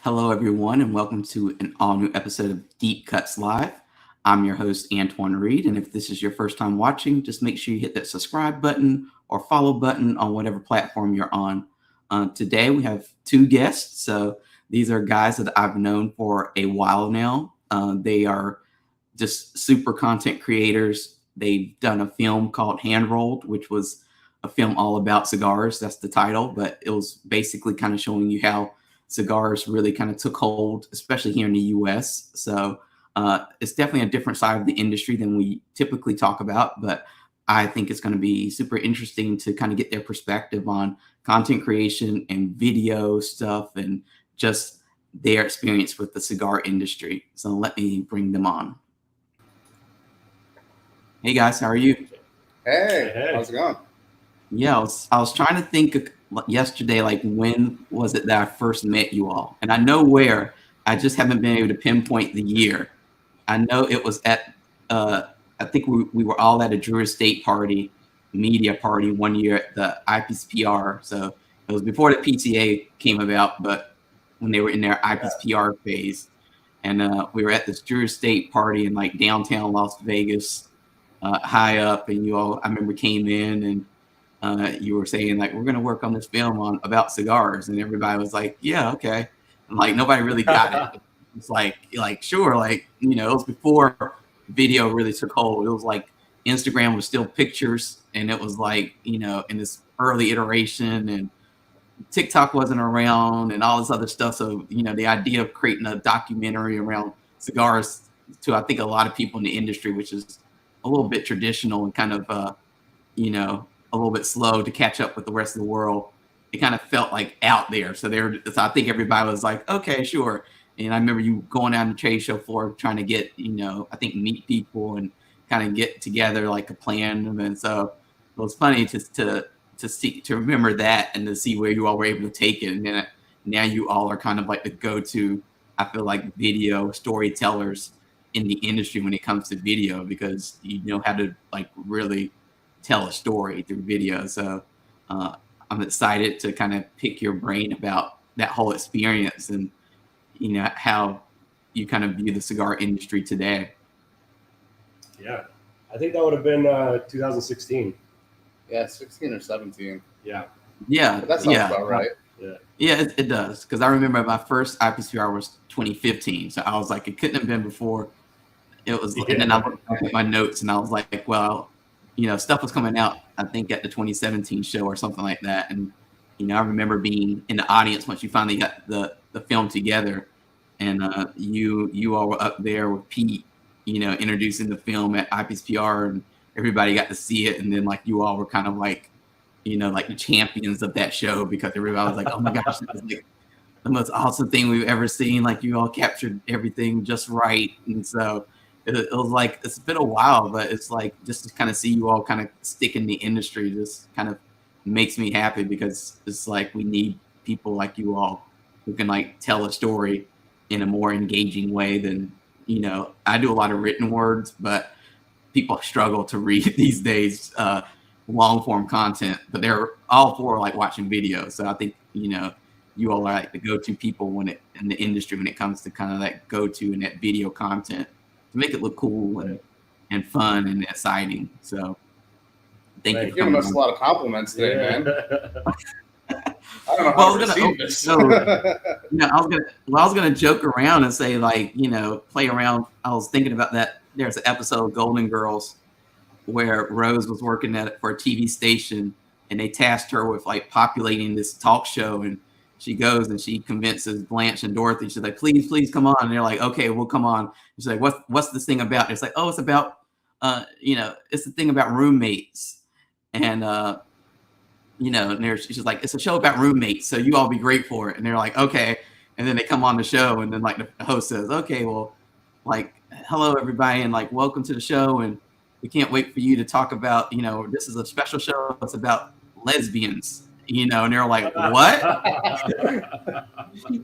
Hello, everyone, and welcome to an all-new episode of Deep Cuts Live. I'm your host, Antoine Reid, and if this is your first time watching, just make sure you hit that subscribe button or follow button on whatever platform you're on. Today, we have two guests. So these are guys that I've known for a while now. They are just super content creators. They've done a film called Hand Rolled, which was a film all about cigars. That's the title, but it was basically kind of showing you how cigars really kind of took hold, especially here in the US. So it's definitely a different side of the industry than we typically talk about, but I think it's going to be super interesting to kind of get their perspective on content creation and video stuff and just their experience with the cigar industry. So let me bring them on. Hey guys, how are you? Hey, how's it going? Yeah, I was trying to think yesterday, like when was it that I first met you all? And I know where, I just haven't been able to pinpoint the year. I know it was at, I think we were all at a Drew Estate party, media party one year at the IPSPR. So it was before the PTA came about, but when they were in their IPSPR phase. And we were at this Drew Estate party in like downtown Las Vegas, high up, and you all, I remember came in and you were saying like, we're going to work on this film about cigars. And everybody was like, yeah, okay. And like, nobody really got it. It's like, sure. Like, you know, it was before video really took hold. It was like Instagram was still pictures, and it was like, you know, in this early iteration, and TikTok wasn't around and all this other stuff. So, you know, the idea of creating a documentary around cigars to, I think, a lot of people in the industry, which is a little bit traditional and kind of, you know, a little bit slow to catch up with the rest of the world. It kind of felt like out there. So so I think everybody was like, okay, sure. And I remember you going out on the trade show floor trying to get, you know, I think meet people and kind of get together like a plan. And so it was funny to remember that and to see where you all were able to take it. And then now you all are kind of like the go-to, I feel like, video storytellers in the industry when it comes to video, because you know how to like really tell a story through video. So I'm excited to kind of pick your brain about that whole experience and, you know, how you kind of view the cigar industry today. Yeah, I think that would have been 2016. Yeah, 16 or 17. Yeah. Yeah. But that sounds about right. Yeah, it does. Because I remember my first IPCR was 2015. So I was like, it couldn't have been before. It was, and then I looked at my notes and I was like, well, you know, stuff was coming out, I think, at the 2017 show or something like that. And, you know, I remember being in the audience once you finally got the film together, and you all were up there with Pete, you know, introducing the film at IPSPR, and everybody got to see it. And then like you all were kind of like, you know, like the champions of that show, because everybody was like, oh my gosh, this is like the most awesome thing we've ever seen. Like you all captured everything just right. And so it was like, it's been a while, but it's like just to kind of see you all kind of stick in the industry just kind of makes me happy, because it's like we need people like you all who can like tell a story in a more engaging way than, you know, I do a lot of written words, but people struggle to read these days, long form content, but they're all for like watching videos. So I think, you know, you all are like the go-to people when it in the industry when it comes to kind of that go-to and that video content to make it look cool and fun and exciting. So thank you. You're giving us a lot of compliments today, man. I don't know how to receive this. I was gonna joke around and say, like, you know, play around. I was thinking about that. There's an episode of Golden Girls where Rose was working for a TV station, and they tasked her with like populating this talk show, and she goes and she convinces Blanche and Dorothy. She's like, please come on. And they're like, okay, we'll come on. She's like, what's this thing about? And it's like, oh, it's about, you know, it's the thing about roommates. And, you know, and she's like, it's a show about roommates, so you all be great for it. And they're like, okay. And then they come on the show, and then like the host says, okay, well, like, hello everybody, and like, welcome to the show. And we can't wait for you to talk about, you know, this is a special show. It's about lesbians. You know, and they're like, what?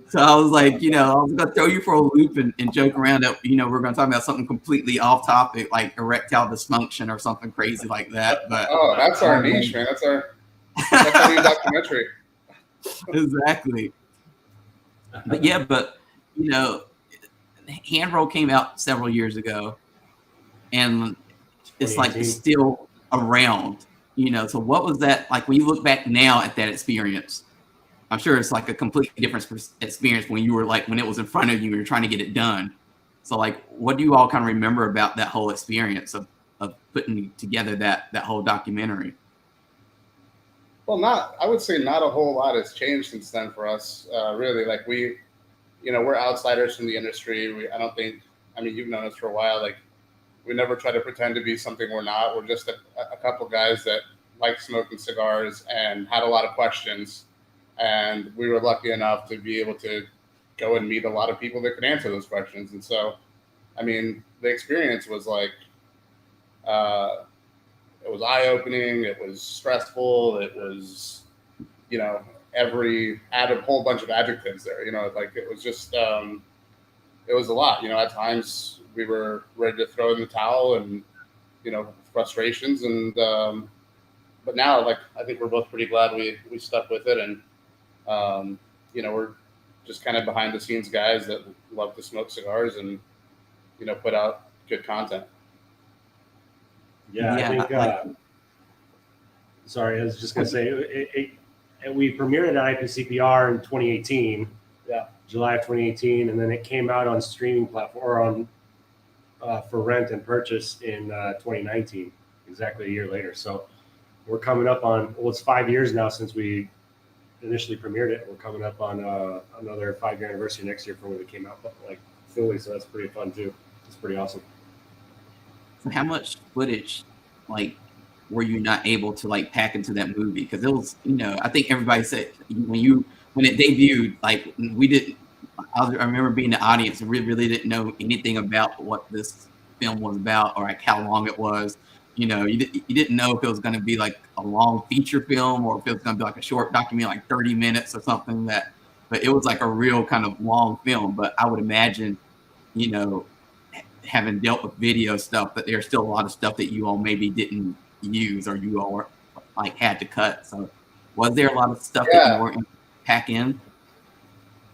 So I was like, you know, I was going to throw you for a loop and joke around that, you know, we're going to talk about something completely off topic, like erectile dysfunction or something crazy like that. But oh, that's our niche, man. That's our new documentary. Exactly. But yeah, but you know, hand roll came out several years ago, and it's like it's 2018. still around. You know, so what was that like when you look back now at that experience? I'm sure it's like a completely different experience when you were like when it was in front of you, you were trying to get it done. So like, what do you all kind of remember about that whole experience of putting together that whole documentary? Well, I would say not a whole lot has changed since then for us. Really, like we're outsiders from the industry. I don't think, I mean, you've known us for a while. Like, we never try to pretend to be something we're not. We're just a couple guys that like smoking cigars and had a lot of questions. And we were lucky enough to be able to go and meet a lot of people that could answer those questions. And so, I mean, the experience was like, uh, it was eye opening. It was stressful. It was, you know, add a whole bunch of adjectives there. You know, like it was just, it was a lot. You know, at times we were ready to throw in the towel and, you know, frustrations. And but now, like, I think we're both pretty glad we stuck with it. And you know, we're just kind of behind the scenes guys that love to smoke cigars and, you know, put out good content. Yeah, I think. Sorry, I was just gonna say we premiered at IPCPR in 2018. Yeah, July of 2018, and then it came out on streaming platform for rent and purchase in 2019, exactly a year later. So we're coming up on, well, it's 5 years now since we initially premiered it. We're coming up on another 5-year anniversary next year from when it came out, like fully. So that's pretty fun too. It's pretty awesome. So how much footage, like, were you not able to like pack into that movie? Because it was, you know, I think everybody said when it debuted, like we didn't. I remember being the audience and we really didn't know anything about what this film was about or like how long it was. You know, you didn't know if it was going to be like a long feature film or if it was going to be like a short documentary, like 30 minutes or something but it was like a real kind of long film. But I would imagine, you know, having dealt with video stuff, that there's still a lot of stuff that you all maybe didn't use or you all like had to cut. So was there a lot of stuff that you weren't able to pack in?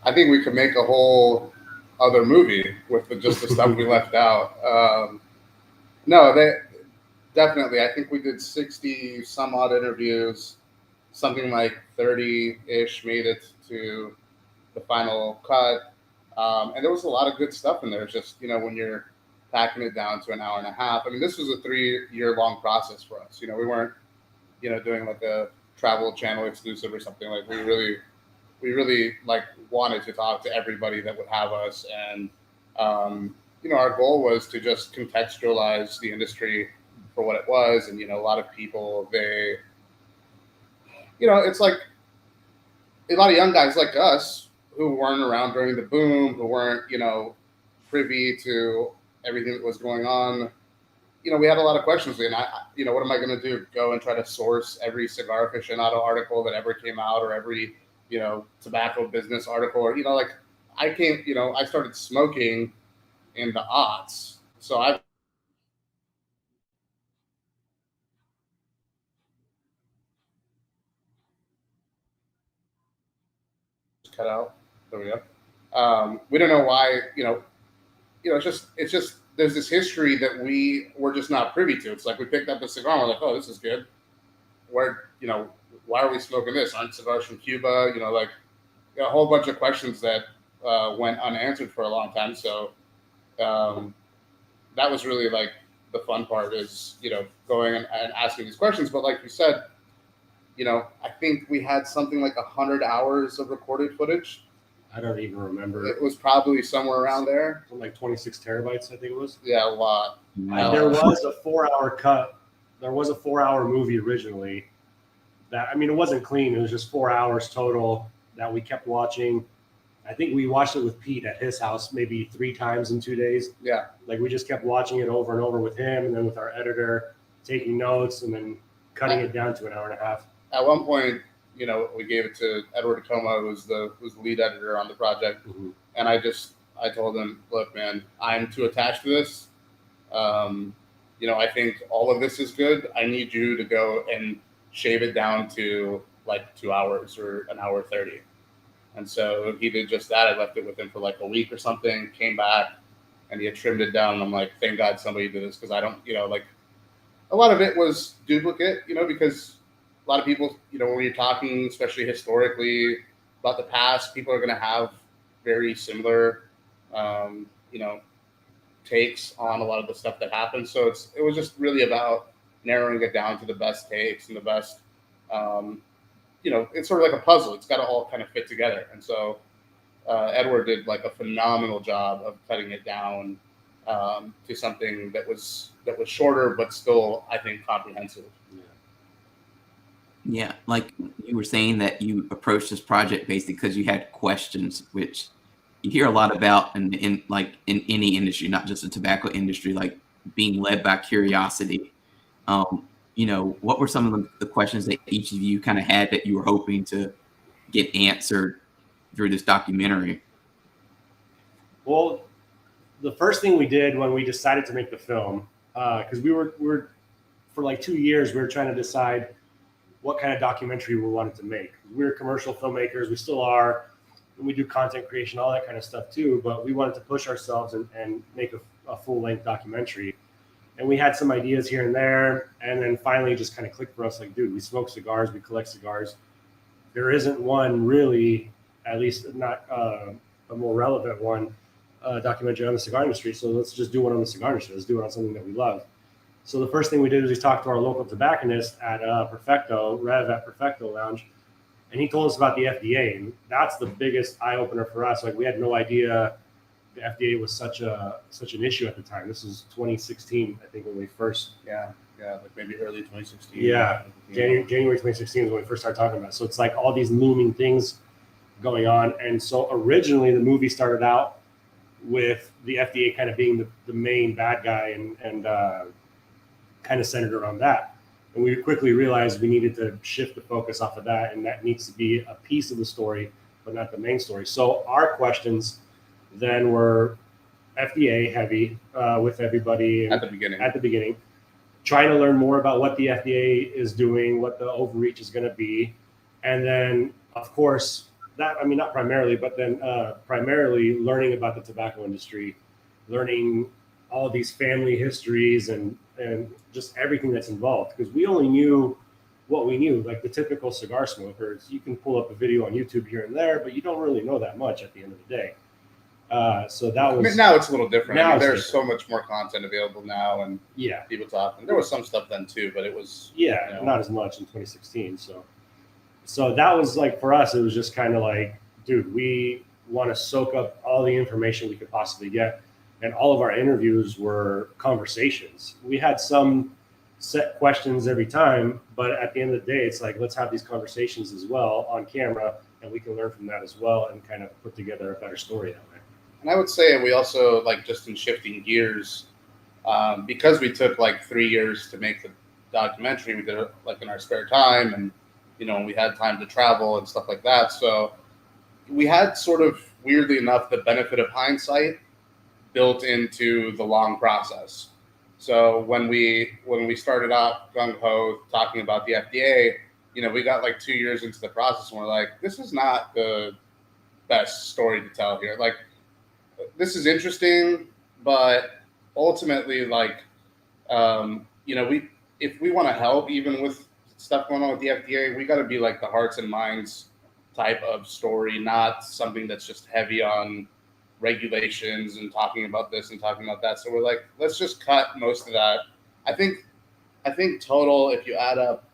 I think we could make a whole other movie with just the stuff we left out. No, definitely. I think we did 60 some odd interviews. Something like 30-ish made it to the final cut. And there was a lot of good stuff in there. It's just, you know, when you're packing it down to an hour and a half. I mean, this was a 3-year-long process for us. You know, we weren't, you know, doing like a travel channel exclusive or something. Like we really like wanted to talk to everybody that would have us. And, you know, our goal was to just contextualize the industry for what it was. And, you know, a lot of people, you know, it's like a lot of young guys like us who weren't around during the boom, who weren't, you know, privy to everything that was going on. You know, we had a lot of questions. And you know, what am I going to do? Go and try to source every cigar aficionado article that ever came out, or every, you know, tobacco business article, or, you know, like I started smoking in the aughts. So I cut out. There we go. We don't know why, it's just there's this history that we were just not privy to. It's like we picked up a cigar and we're like, oh, this is good. Why are we smoking this? Aren't cigars from Cuba? You know, like a whole bunch of questions that went unanswered for a long time. So that was really like the fun part is, you know, going and asking these questions. But like you said, you know, I think we had something like 100 hours of recorded footage. I don't even remember. It was probably somewhere around there. Like 26 terabytes, I think it was. Yeah, a lot. There was a 4-hour cut. There was a 4-hour movie originally. It wasn't clean. It was just 4 hours total that we kept watching. I think we watched it with Pete at his house maybe 3 times in 2 days. Yeah. Like we just kept watching it over and over with him, and then with our editor, taking notes, and then cutting it down to an hour and a half. At one point, you know, we gave it to Edward Acoma, who's the lead editor on the project. Mm-hmm. And I told him, look, man, I'm too attached to this. You know, I think all of this is good. I need you to go and shave it down to like 2 hours or an hour 30. And so he did just that. I left it with him for like a week or something, came back, and he had trimmed it down. And I'm like, thank God somebody did this, because I don't, like a lot of it was duplicate, because a lot of people, when you're talking, especially historically, about the past, people are going to have very similar, um, you know, takes on a lot of the stuff that happened. So it was just really about narrowing it down to the best takes and the best, um, it's sort of like a puzzle. It's got to all kind of fit together. And so Edward did like a phenomenal job of cutting it down to something that was shorter, but still, I think, comprehensive. Yeah, like you were saying that you approached this project basically because you had questions, which you hear a lot about in any industry, not just the tobacco industry, like being led by curiosity. What were some of the questions that each of you kind of had that you were hoping to get answered through this documentary? Well, the first thing we did when we decided to make the film, because we were for like 2 years, we were trying to decide what kind of documentary we wanted to make. We're commercial filmmakers, we still are, and we do content creation, all that kind of stuff too, but we wanted to push ourselves and make a full-length documentary. And we had some ideas here and there, and then finally just kind of clicked for us, like, dude, we smoke cigars, we collect cigars. There isn't one really, at least not a more relevant one, documentary on the cigar industry, so let's just do one on the cigar industry. Let's do it on something that we love. So the first thing we did was we talked to our local tobacconist at Perfecto, Rev at Perfecto Lounge, and he told us about the FDA, and that's the biggest eye opener for us. Like, we had no idea the FDA was such an issue at the time. This was 2016, I think, when we first. Yeah, like maybe early 2016. Yeah, January 2016 is when we first started talking about it. So it's like all these looming things going on, and so originally the movie started out with the FDA kind of being the main bad guy and kind of centered around that. And we quickly realized we needed to shift the focus off of that, and that needs to be a piece of the story, but not the main story. So our questions then were FDA heavy with everybody at the beginning, trying to learn more about what the FDA is doing, what the overreach is going to be. And then, of course, not primarily, but then primarily learning about the tobacco industry, learning all these family histories and just everything that's involved, because we only knew what we knew. Like the typical cigar smokers, you can pull up a video on YouTube here and there, but you don't really know that much at the end of the day. So that was. Now it's a little different. Now there's so much more content available now, and people talking. There was some stuff then too, but it was not as much in 2016. So that was like, for us, it was just kind of like, dude, we want to soak up all the information we could possibly get. And all of our interviews were conversations. We had some set questions every time, but at the end of the day, it's like, let's have these conversations as well on camera, and we can learn from that as well and kind of put together a better story that way. And I would say we also, like, just in shifting gears, because we took like 3 years to make the documentary, we did it like in our spare time, and we had time to travel and stuff like that. So we had sort of, weirdly enough, the benefit of hindsight built into the long process. So when we started out gung-ho talking about the FDA, we got like 2 years into the process and we're like, this is not the best story to tell here. Like, this is interesting, but ultimately, like, if we want to help, even with stuff going on with the FDA, we got to be like the hearts and minds type of story, not something that's just heavy on regulations and talking about this and talking about that. So we're like, let's just cut most of that. I think total, if you add up,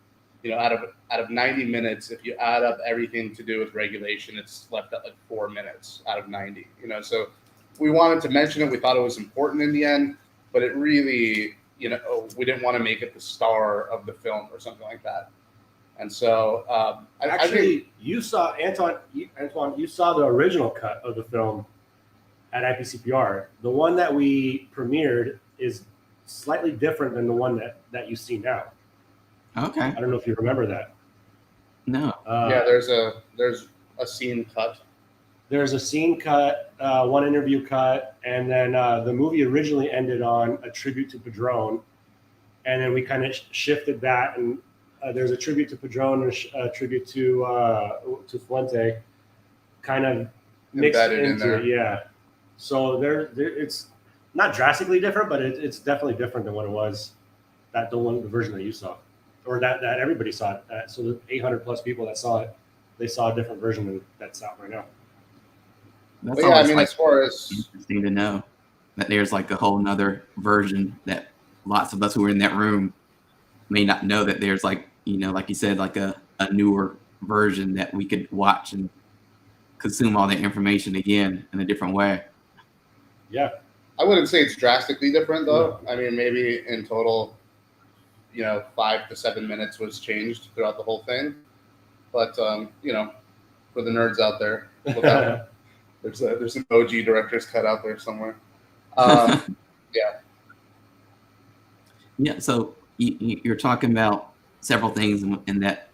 out of 90 minutes, if you add up everything to do with regulation, it's left at like 4 minutes out of 90. So we wanted to mention it. We thought it was important in the end, but it really, we didn't want to make it the star of the film or something like that. And so, I think you saw Antoine. You saw the original cut of the film at IPCPR. The one that we premiered is slightly different than the one that you see now. Okay. I don't know if you remember that. No. There's a scene cut. There's a scene cut, one interview cut, and then the movie originally ended on a tribute to Padron, and then we kind of shifted that, and there's a tribute to Padron and a tribute to Fuente, kind of mixed Embedded in into there. it. Yeah. So there it's not drastically different, but it's definitely different than what it was the version that you saw, or that everybody saw it. So the 800 plus people that saw it, they saw a different version that's out right now. That's But yeah, I always mean, like as far as interesting to know that there's like a whole nother version that lots of us who were in that room may not know, that there's like, like you said, like a newer version that we could watch and consume all that information again in a different way. Yeah. I wouldn't say it's drastically different though. I mean, maybe in total, 5 to 7 minutes was changed throughout the whole thing. But for the nerds out there, look out. There's an OG director's cut out there somewhere. Yeah. Yeah. So you're talking about several things in that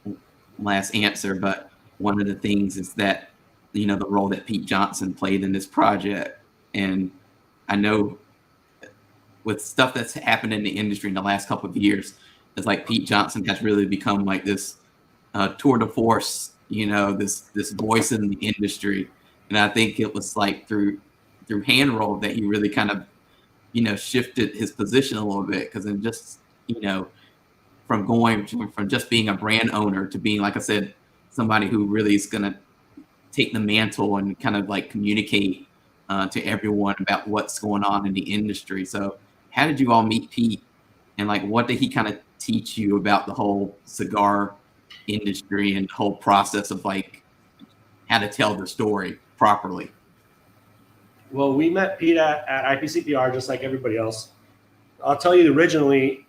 last answer, but one of the things is that, the role that Pete Johnson played in this project. And I know with stuff that's happened in the industry in the last couple of years, it's like Pete Johnson has really become like this tour de force, this voice in the industry. And I think it was like through hand roll that he really kind of, shifted his position a little bit. Because then just, from going from just being a brand owner to being, like I said, somebody who really is going to take the mantle and kind of like communicate to everyone about what's going on in the industry. So how did you all meet Pete, and like what did he kind of teach you about the whole cigar industry and the whole process of like how to tell the story properly? Well, we met Pete at IPCPR just like everybody else. I'll tell you, originally,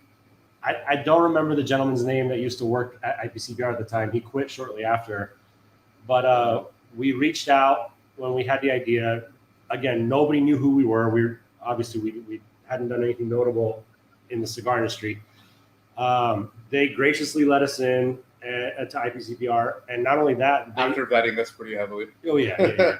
I don't remember the gentleman's name that used to work at IPCPR at the time. He quit shortly after. But we reached out when we had the idea. Again, nobody knew who we were. We hadn't done anything notable in the cigar industry. They graciously let us in to IPCPR, and not only that, After vetting us pretty heavily. Oh yeah.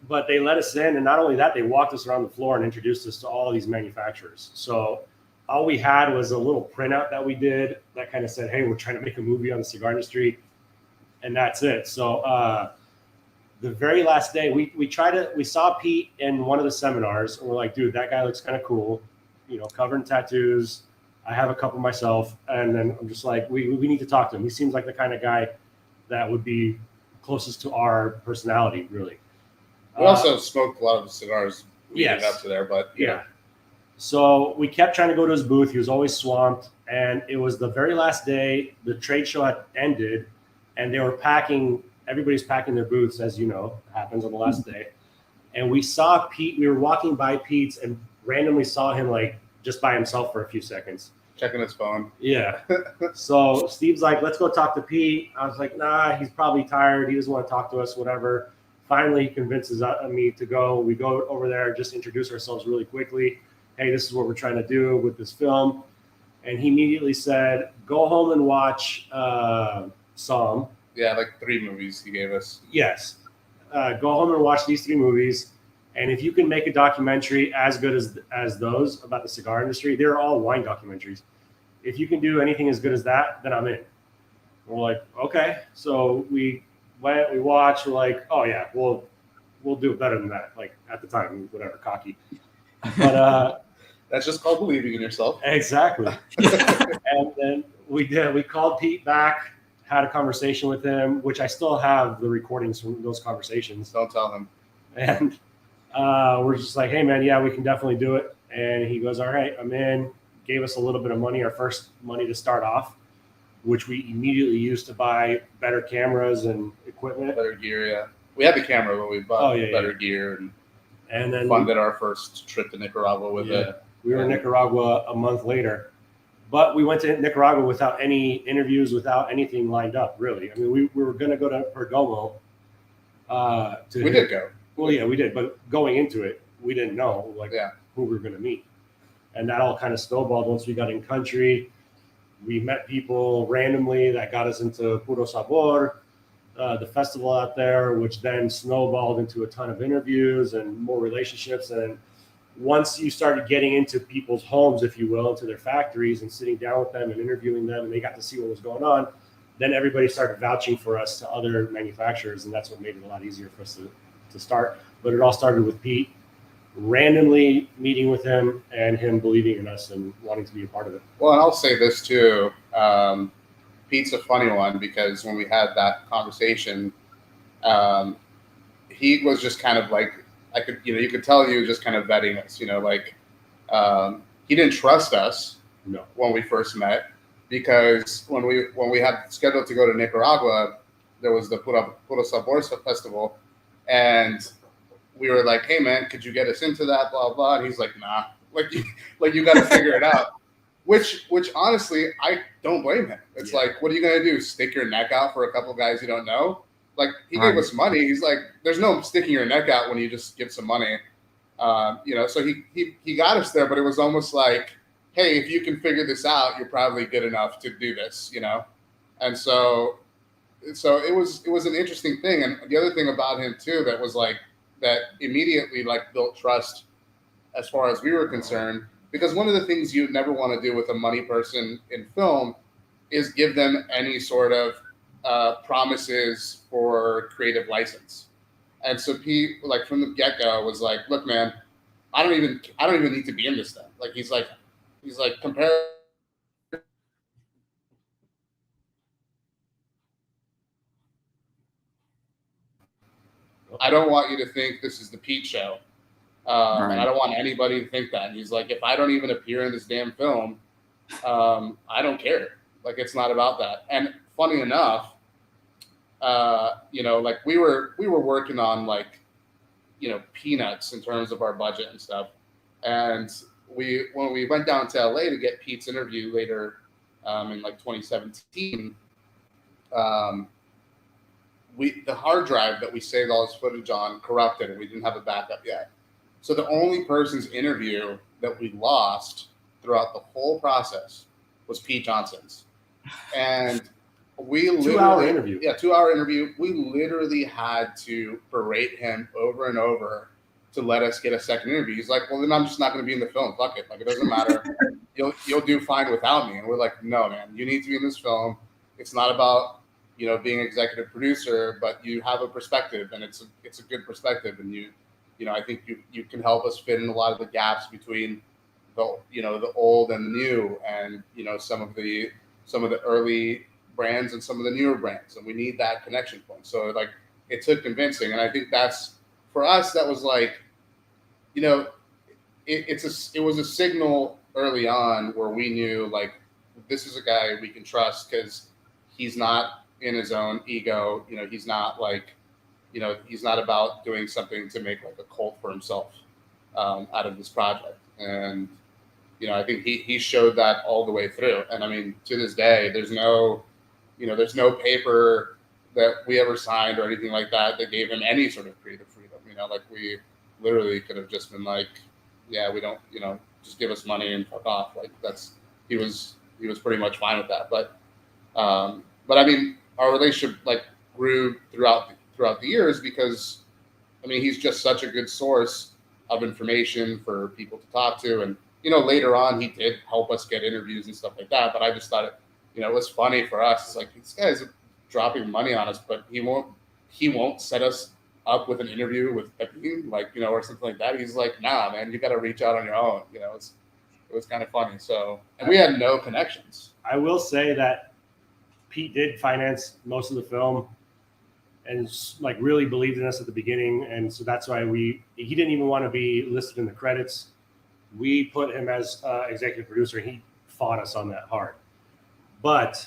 But they let us in, and not only that, they walked us around the floor and introduced us to all these manufacturers. So all we had was a little printout that we did that kind of said, "Hey, we're trying to make a movie on the cigar industry," and that's it. So the very last day, we saw Pete in one of the seminars, and we're like, "Dude, that guy looks kind of cool, covered in tattoos. I have a couple myself," and then I'm just like, "We need to talk to him. He seems like the kind of guy that would be closest to our personality, really." We also smoked a lot of cigars leading Yes. up to there, but Yeah. So we kept trying to go to his booth. He was always swamped. And it was the very last day. The trade show had ended, and they were packing. Everybody's packing their booths, as you know, happens on the last day. And we saw Pete. We were walking by Pete's and randomly saw him like just by himself for a few seconds. checking his phone. Yeah. So Steve's like, "Let's go talk to Pete." I was like, "Nah, he's probably tired. He doesn't want to talk to us, whatever." Finally, he convinces me to go. We go over there, just introduce ourselves really quickly. "Hey, this is what we're trying to do with this film." And he immediately said, "Go home and watch Psalm." Yeah, like 3 movies he gave us. Yes. Go home and watch these 3 movies. And if you can make a documentary as good as those about the cigar industry, they're all wine documentaries. If you can do anything as good as that, then I'm in. We're like, okay. So we went, we watched, we're like, oh yeah, we'll do it better than that. Like at the time, whatever, cocky. But That's just called believing in yourself. exactly. And then we called Pete back, had a conversation with him, which I still have the recordings from those conversations. Don't tell him. And we're just like, "Hey man, yeah, we can definitely do it." And he goes, "All right, I'm in." Gave us a little bit of money, our first money to start off, which we immediately used to buy better cameras and equipment. Better gear, yeah. We had the camera, but we bought better gear And then funded our first trip to Nicaragua with it. We were in Nicaragua a month later. But we went to Nicaragua without any interviews, without anything lined up, really. I mean, we were going to go to Perdomo. We did go. Well, yeah, we did. But going into it, we didn't know who we were going to meet. And that all kind of snowballed once we got in country. We met people randomly that got us into Puro Sabor, the festival out there, which then snowballed into a ton of interviews and more relationships. And once you started getting into people's homes, if you will, into their factories and sitting down with them and interviewing them, and they got to see what was going on, then everybody started vouching for us to other manufacturers, and that's what made it a lot easier for us to start. But it all started with Pete randomly meeting with him and him believing in us and wanting to be a part of it. Well, and I'll say this too. Pete's a funny one because when we had that conversation, he was just kind of like, you could tell he was just kind of vetting us, he didn't trust us when we first met, because when we had scheduled to go to Nicaragua, there was the Pura Sabor Festival, and we were like, hey man, could you get us into that, blah blah, and he's like, nah, you got to figure it out. Which honestly, I don't blame him. It's like, what are you gonna do? Stick your neck out for a couple guys you don't know? Like, he gave us money. He's like, there's no sticking your neck out when you just give some money. So he got us there, but it was almost like, hey, if you can figure this out, you're probably good enough to do this, And so it was an interesting thing. And the other thing about him too, that was like, that immediately like built trust as far as we were concerned, because one of the things you never want to do with a money person in film is give them any sort of promises for creative license. And so Pete, like from the get-go, was like, look, man, I don't even need to be in this thing. Like he's like compare. I don't want you to think this is the Pete show. And I don't want anybody to think that. And he's like, if I don't even appear in this damn film, I don't care. Like, it's not about that. And funny enough, like we were working on like, peanuts in terms of our budget and stuff. And when we went down to LA to get Pete's interview later in like 2017, the hard drive that we saved all this footage on corrupted, and we didn't have a backup yet. So the only person's interview that we lost throughout the whole process was Pete Johnson's. And we literally 2-hour interview. Yeah, 2-hour interview. We literally had to berate him over and over to let us get a second interview. He's like, well, then I'm just not going to be in the film. Fuck it. Like, it doesn't matter. You'll do fine without me. And we're like, no, man, you need to be in this film. It's not about, being executive producer, but you have a perspective, and it's a good perspective. And I think you can help us fit in a lot of the gaps between the old and the new, and some of the early brands and some of the newer brands, and we need that connection point. So like, it took convincing, and I think that's, for us, that was like, it was a signal early on where we knew, like, this is a guy we can trust, because he's not in his own ego. He's not like, he's not about doing something to make like a cult for himself out of this project. And I think he showed that all the way through. And I mean, to this day, there's no paper that we ever signed or anything like that gave him any sort of creative freedom. Like, we literally could have just been like, yeah, we don't, just give us money and fuck off. Like, he was pretty much fine with that. But I mean, our relationship like grew throughout the years, because I mean, he's just such a good source of information for people to talk to. And later on, he did help us get interviews and stuff like that. But I just thought it was funny for us. It's like, these guys are dropping money on us, but he won't set us up with an interview with Pepin, like, or something like that. He's like, nah, man, you got to reach out on your own. It was kind of funny. So, and we had no connections. I will say that Pete did finance most of the film, and like really believed in us at the beginning. And so that's why he didn't even want to be listed in the credits. We put him as executive producer. He fought us on that hard, but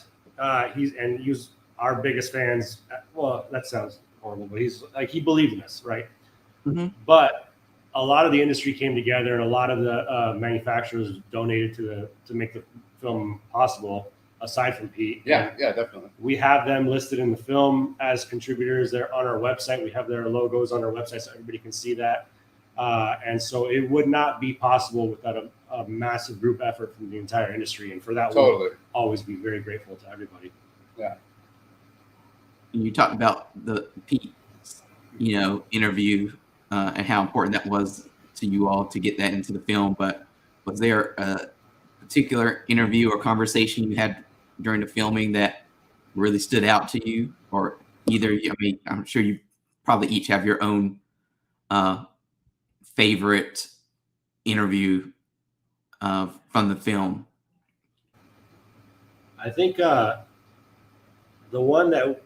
he was our biggest fans. Well, that sounds horrible, but he believed in us, right? Mm-hmm. But a lot of the industry came together, and a lot of the manufacturers donated to make the film possible. Aside from Pete. Yeah, definitely. We have them listed in the film as contributors. They're on our website. We have their logos on our website so everybody can see that. And so it would not be possible without a massive group effort from the entire industry. And for that, we'll always be very grateful to everybody. Yeah. And you talked about the Pete, interview and how important that was to you all to get that into the film. But was there a particular interview or conversation you had during the filming that really stood out to you, or either? I mean, I'm sure you probably each have your own favorite interview from the film. I think the one that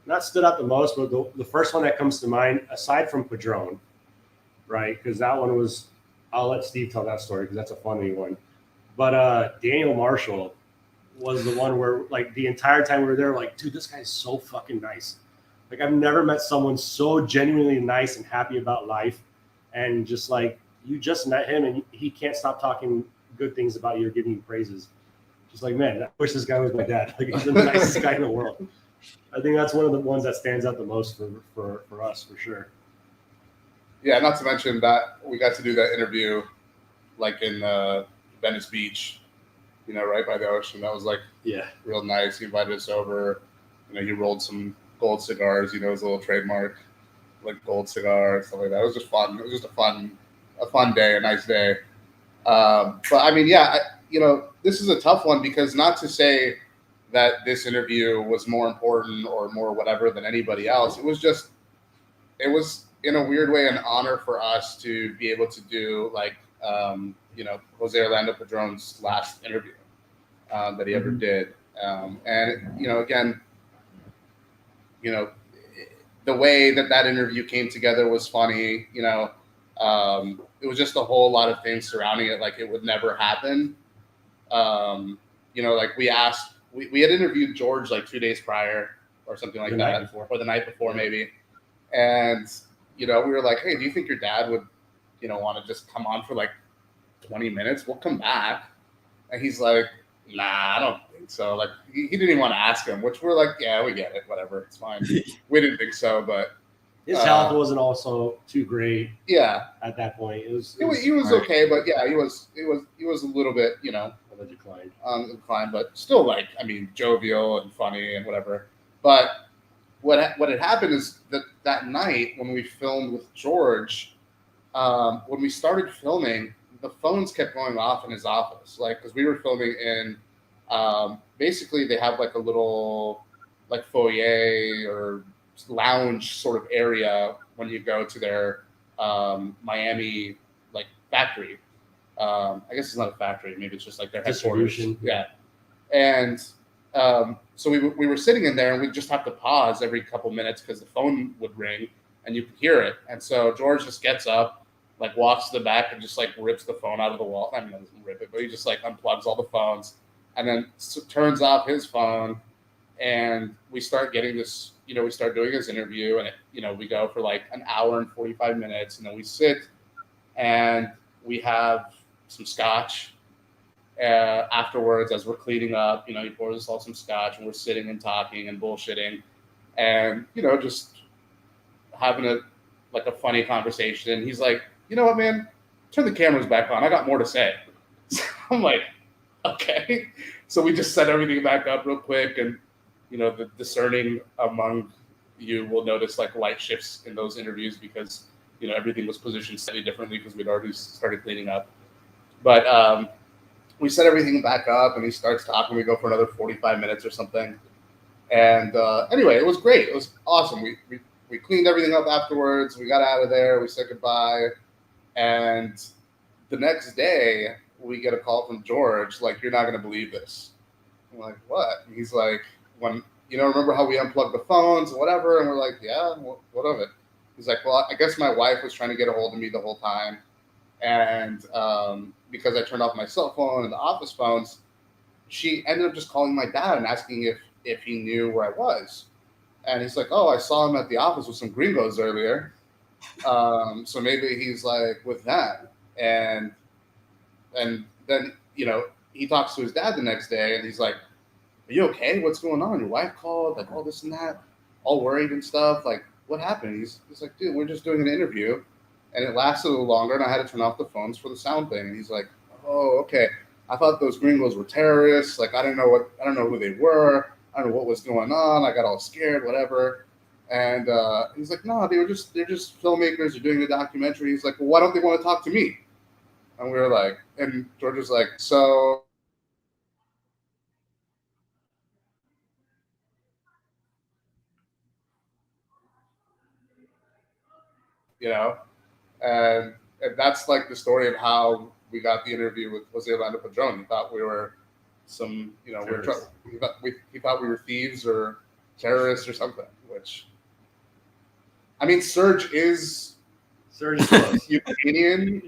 not stood out the most, but the first one that comes to mind, aside from Padron, right? Because that one was, I'll let Steve tell that story because that's a funny one. But Daniel Marshall was the one where, like, the entire time we were there, like, dude, this guy's so fucking nice. Like, I've never met someone so genuinely nice and happy about life. And just like, you just met him and he can't stop talking good things about you or giving you praises. Just like, man, I wish this guy was my dad. Like, he's the nicest guy in the world. I think that's one of the ones that stands out the most for us, for sure. Yeah, not to mention that we got to do that interview like in Venice Beach, you know, right by the ocean. That was like real nice. He invited us over. You know, he rolled some gold cigars, you know, his little trademark, like gold cigar, stuff like that. It was just fun. It was just a fun day, a nice day. But I mean, yeah, you know, this is a tough one because not to say that this interview was more important or more whatever than anybody else. It was in a weird way an honor for us to be able to do like, you know, Jose Orlando Padron's last interview that he ever did. And, you know, again, you know, the way that interview came together was funny, you know. It was just a whole lot of things surrounding it. Like it would never happen. You know, like we had interviewed George like 2 days prior or something like that, or the night before maybe. And, you know, we were like, hey, do you think your dad would, you know, want to just come on for like 20 minutes? We'll come back. And he's like, nah, I don't think so. Like he didn't even want to ask him, which we're like, yeah, we get it. Whatever. It's fine. We didn't think so, but his health wasn't also too great. Yeah. At that point, he was okay, but yeah, he was a little bit, you know, on the decline. But still, like, I mean, jovial and funny and whatever. But what had happened is that night when we filmed with George, when we started filming, the phones kept going off in his office, like because we were filming in basically they have like a little like foyer or lounge sort of area when you go to their Miami like factory. I guess it's not a factory, maybe it's just like their headquarters. Yeah. And so we were sitting in there and we'd just have to pause every couple minutes because the phone would ring and you could hear it. And so George just gets up, like walks to the back and just like rips the phone out of the wall. I mean, he doesn't rip it, but he just like unplugs all the phones and then turns off his phone. And we start getting this, you know, we start doing this interview and, you know, we go for like an hour and 45 minutes and then we sit and we have some scotch afterwards as we're cleaning up. You know, he pours us all some scotch and we're sitting and talking and bullshitting and, you know, just having a funny conversation. And he's like, you know what, man, turn the cameras back on. I got more to say. So I'm like, okay. So we just set everything back up real quick. And, you know, the discerning among you will notice like light shifts in those interviews because, you know, everything was positioned slightly differently because we'd already started cleaning up. But we set everything back up and he starts talking. We go for another 45 minutes or something. And anyway, it was great. It was awesome. We cleaned everything up afterwards. We got out of there. We said goodbye. And the next day, we get a call from George, like, you're not going to believe this. I'm like, what? And he's like, when, you know, remember how we unplugged the phones and whatever? And we're like, yeah, what of it? He's like, well, I guess my wife was trying to get a hold of me the whole time. And because I turned off my cell phone and the office phones, she ended up just calling my dad and asking if he knew where I was. And he's like, oh, I saw him at the office with some gringos earlier. So maybe he's like with that. And then, you know, he talks to his dad the next day and he's like, are you okay? What's going on? Your wife called, like all this and that, all worried and stuff. Like, what happened? He's like, dude, we're just doing an interview. And it lasted a little longer and I had to turn off the phones for the sound thing. And he's like, oh, okay. I thought those gringos were terrorists. Like, I don't know who they were. I don't know what was going on. I got all scared, whatever. And he's like, no, they're just filmmakers. They're doing a documentary. He's like, well, why don't they want to talk to me? And we were like, and George was like, so And that's like the story of how we got the interview with Jose Orlando Padron. He thought we were some, he thought we were thieves or terrorists or something, which, I mean, Serge is close. Ukrainian,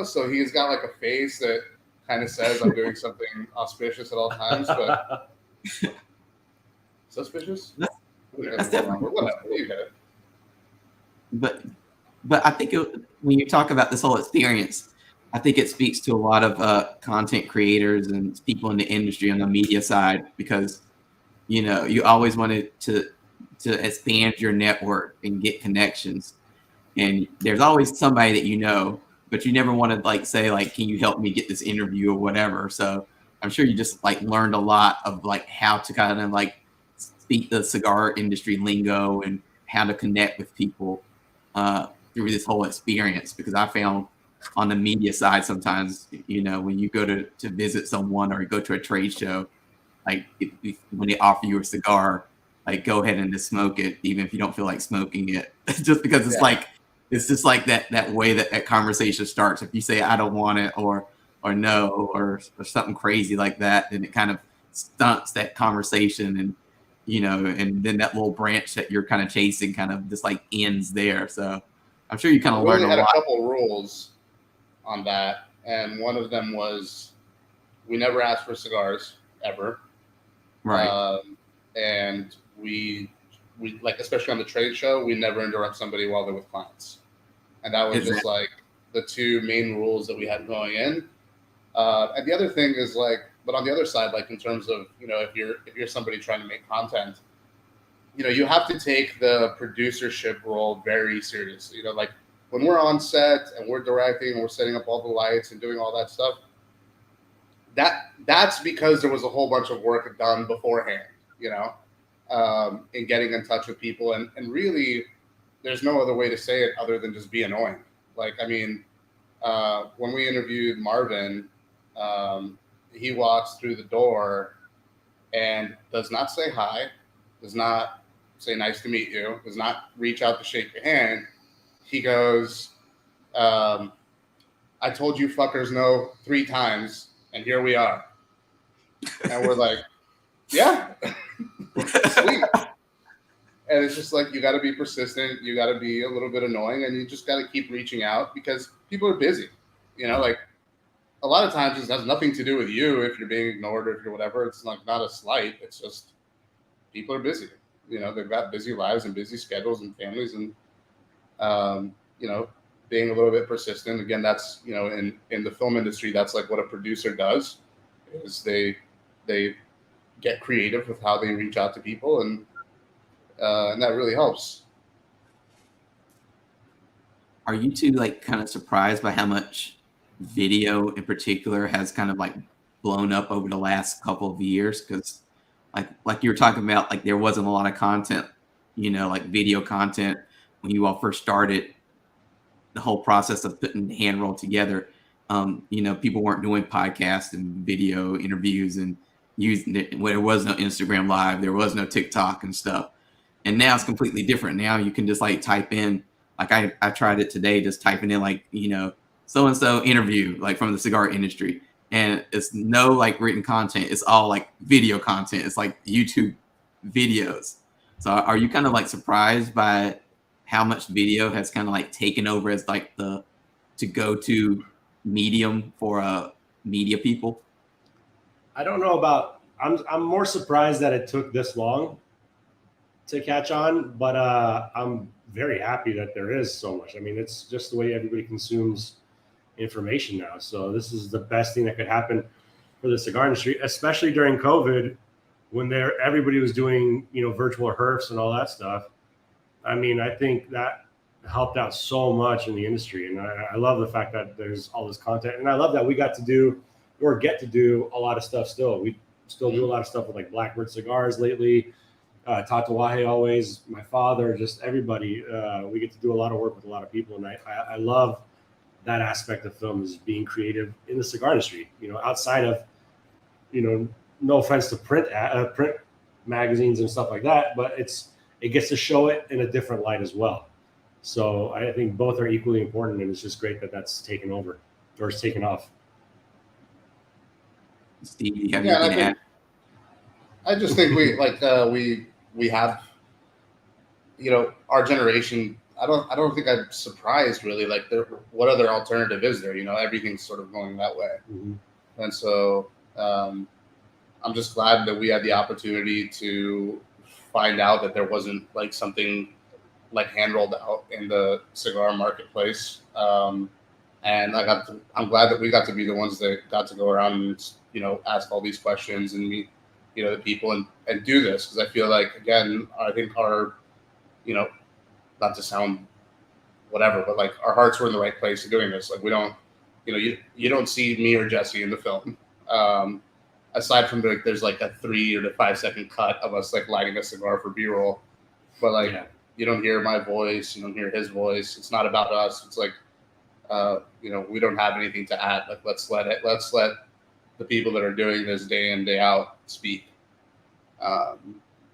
so he's got like a face that kind of says I'm doing something auspicious at all times, but suspicious? That's definitely whatever. You get it. But I think when you talk about this whole experience, I think it speaks to a lot of content creators and people in the industry on the media side, because you always wanted to expand your network and get connections, and there's always somebody that but you never want to like say like, can you help me get this interview or whatever. So I'm sure you just like learned a lot of like how to kind of like speak the cigar industry lingo and how to connect with people through this whole experience. Because I found on the media side sometimes, when you go to visit someone or you go to a trade show, like when they offer you a cigar, like go ahead and just smoke it, even if you don't feel like smoking it, just because it's like, it's just like that way that conversation starts. If you say I don't want it or no or something crazy like that, then it kind of stunts that conversation, and and then that little branch that you're kind of chasing kind of just like ends there. So I'm sure you kind of learned a lot. We had a couple rules on that, and one of them was we never asked for cigars ever, right? And we like, especially on the trade show, we never interrupt somebody while they're with clients, and that was just like the two main rules that we had going in. And the other thing is like, but on the other side, like in terms of if you're somebody trying to make content, you have to take the producership role very seriously. Like when we're on set and we're directing and we're setting up all the lights and doing all that stuff, that's because there was a whole bunch of work done beforehand, in getting in touch with people. And really, there's no other way to say it other than just be annoying. Like, I mean, when we interviewed Marvin, he walks through the door and does not say hi, does not say nice to meet you, does not reach out to shake your hand. He goes, I told you fuckers no 3 times, and here we are. And we're like, yeah, sweet. And it's just like, you got to be persistent. You got to be a little bit annoying, and you just got to keep reaching out because people are busy. Like a lot of times it has nothing to do with you if you're being ignored or if you're whatever. It's like not a slight. It's just people are busy. They've got busy lives and busy schedules and families, and being a little bit persistent. Again, that's in the film industry, that's like what a producer does, is they get creative with how they reach out to people, and that really helps. Are you two like kind of surprised by how much video in particular has kind of like blown up over the last couple of years? Because like you were talking about, like there wasn't a lot of content, like video content when you all first started the whole process of putting the hand roll together. People weren't doing podcasts and video interviews and using it when there was no Instagram Live, there was no TikTok and stuff. And now it's completely different. Now you can just like type in, like I tried it today, just typing in like, so-and-so interview, like from the cigar industry. And it's no like written content. It's all like video content. It's like YouTube videos. So are you kind of like surprised by how much video has kind of like taken over as like the go-to medium for media people? I don't know about. I'm more surprised that it took this long to catch on, but I'm very happy that there is so much. I mean, it's just the way everybody consumes information now. So this is the best thing that could happen for the cigar industry, especially during COVID, when everybody was doing virtual herfs and all that stuff. I mean, I think that helped out so much in the industry, and I love the fact that there's all this content, and I love that we get to do a lot of stuff still. We still do a lot of stuff with like Blackbird Cigars lately, Tatawahe always, my father, just everybody. We get to do a lot of work with a lot of people, and I love that aspect of film, is being creative in the cigar industry, outside of, no offense to print magazines and stuff like that, but it gets to show it in a different light as well. So I think both are equally important, and it's just great that that's taken over or it's taken off. Steve, you have Yeah, anything to add? I just think we have, our generation. I don't think I'm surprised really. Like, what other alternative is there? Everything's sort of going that way, Mm-hmm. and so I'm just glad that we had the opportunity to find out that there wasn't like something like hand rolled out in the cigar marketplace. And I'm glad that we got to be the ones that got to go around and ask all these questions and meet the people and do this, because I feel like, again, I think our not to sound whatever, but like our hearts were in the right place in doing this. Like, we don't you don't see me or Jesse in the film. Aside from there's like a 3 or 5 second cut of us like lighting a cigar for B-roll, but like you don't hear my voice, you don't hear his voice. It's not about us. It's like we don't have anything to add. Like, let's let the people that are doing this day in, day out speak.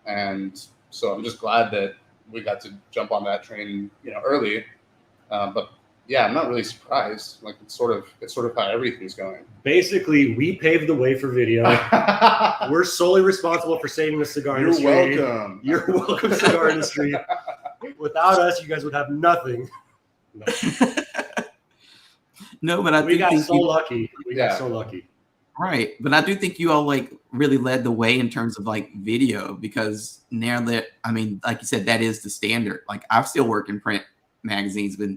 And so I'm just glad that we got to jump on that train, early. But yeah, I'm not really surprised. Like, it's sort of how everything's going. Basically, we paved the way for video. We're solely responsible for saving the cigar industry. You're welcome. You're welcome, cigar industry. Without us, you guys would have nothing. No. No, but we got so lucky. We got so lucky. Right. But I do think you all like really led the way in terms of like video, because now that, I mean, like you said, that is the standard. Like, I still work in print magazines, but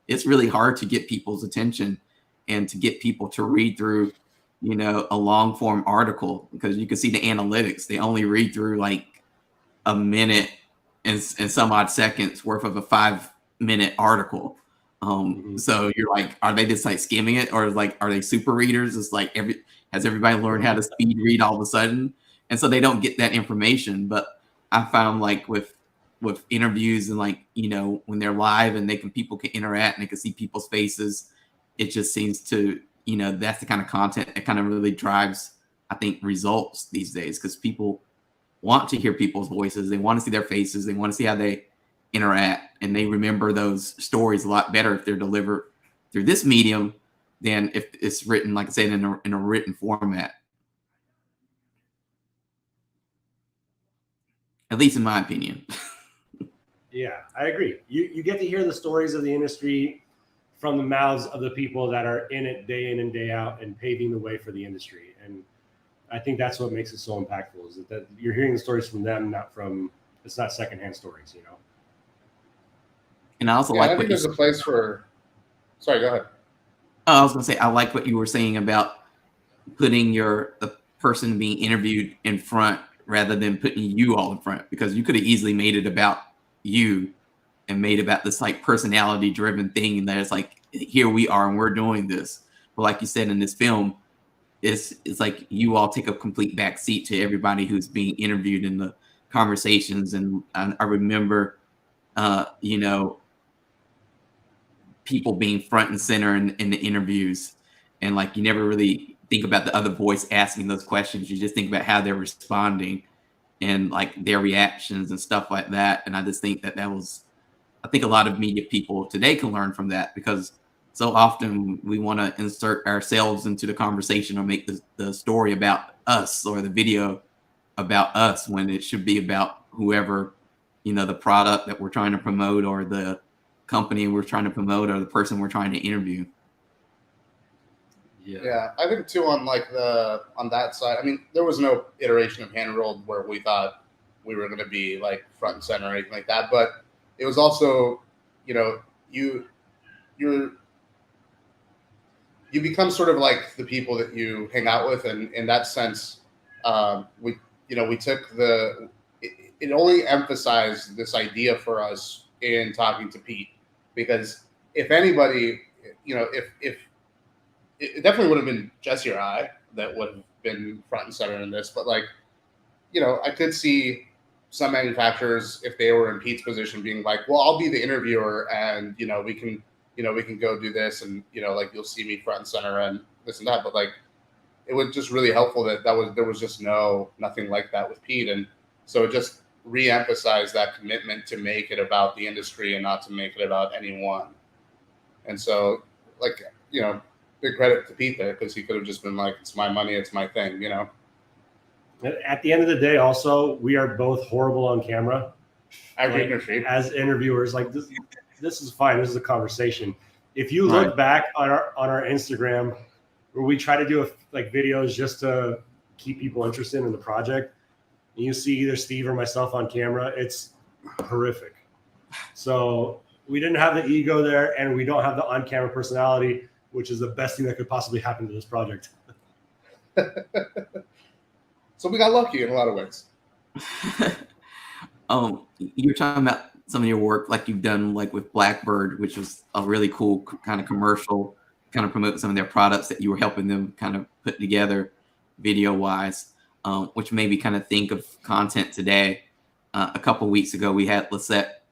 it's really hard to get people's attention and to get people to read through, a long form article, because you can see the analytics. They only read through like a minute and some odd seconds worth of a 5-minute article. So you're like, are they just like skimming it, or like, are they super readers? It's like has everybody learned how to speed read all of a sudden? And so they don't get that information. But I found like with interviews and like, when they're live and people can interact and they can see people's faces, it just seems to, that's the kind of content that kind of really drives, I think, results these days, because people want to hear people's voices. They want to see their faces. They want to see how they interact, and they remember those stories a lot better if they're delivered through this medium than if it's written, like I said, in a written format. At least in my opinion. Yeah, I agree. You get to hear the stories of the industry from the mouths of the people that are in it day in and day out and paving the way for the industry. And I think that's what makes it so impactful, is that you're hearing the stories from them, it's not secondhand stories, And I also I think there's a place for. Sorry, go ahead. I was going to say, I like what you were saying about putting the person being interviewed in front rather than putting you all in front, because you could have easily made it about you and made about this like personality driven thing that it's like, here we are and we're doing this. But like you said, in this film, it's like you all take a complete back seat to everybody who's being interviewed in the conversations. And I remember, people being front and center in the interviews, and like you never really think about the other voice asking those questions. You just think about how they're responding and like their reactions and stuff like that. And I just think I think a lot of media people today can learn from that, because so often we want to insert ourselves into the conversation or make the story about us or the video about us, when it should be about whoever, the product that we're trying to promote, or the company we're trying to promote, or the person we're trying to interview. Yeah, I think too, on that side, I mean, there was no iteration of hand rolled where we thought we were going to be like front and center or anything like that. But it was also, you become sort of like the people that you hang out with, and in that sense, we took it only emphasized this idea for us in talking to Pete, because if anybody, if it definitely would have been Jesse or I that would have been front and center in this, but like, I could see some manufacturers, if they were in Pete's position, being like, well, I'll be the interviewer, and we can go do this, and like, you'll see me front and center and this and that. But like, it was just really helpful that there was just nothing like that with Pete, and so it just re-emphasize that commitment to make it about the industry and not to make it about anyone. And so, like, you know, big credit to Pete there, because he could have just been like, it's my money, it's my thing, you know. At the end of the day, also, we are both horrible on camera. As interviewers, like this is fine. This is a conversation. If you look back on our Instagram, where we try to do like videos just to keep people interested in the project, and you see either Steve or myself on camera, it's horrific. So we didn't have the ego there, and we don't have the on-camera personality, which is the best thing that could possibly happen to this project. So we got lucky in a lot of ways. You're talking about some of your work, like you've done, like with Blackbird, which was a really cool kind of commercial, kind of promote some of their products that you were helping them kind of put together, video-wise, which made me kind of think of content today. A couple of weeks ago, we had Lisette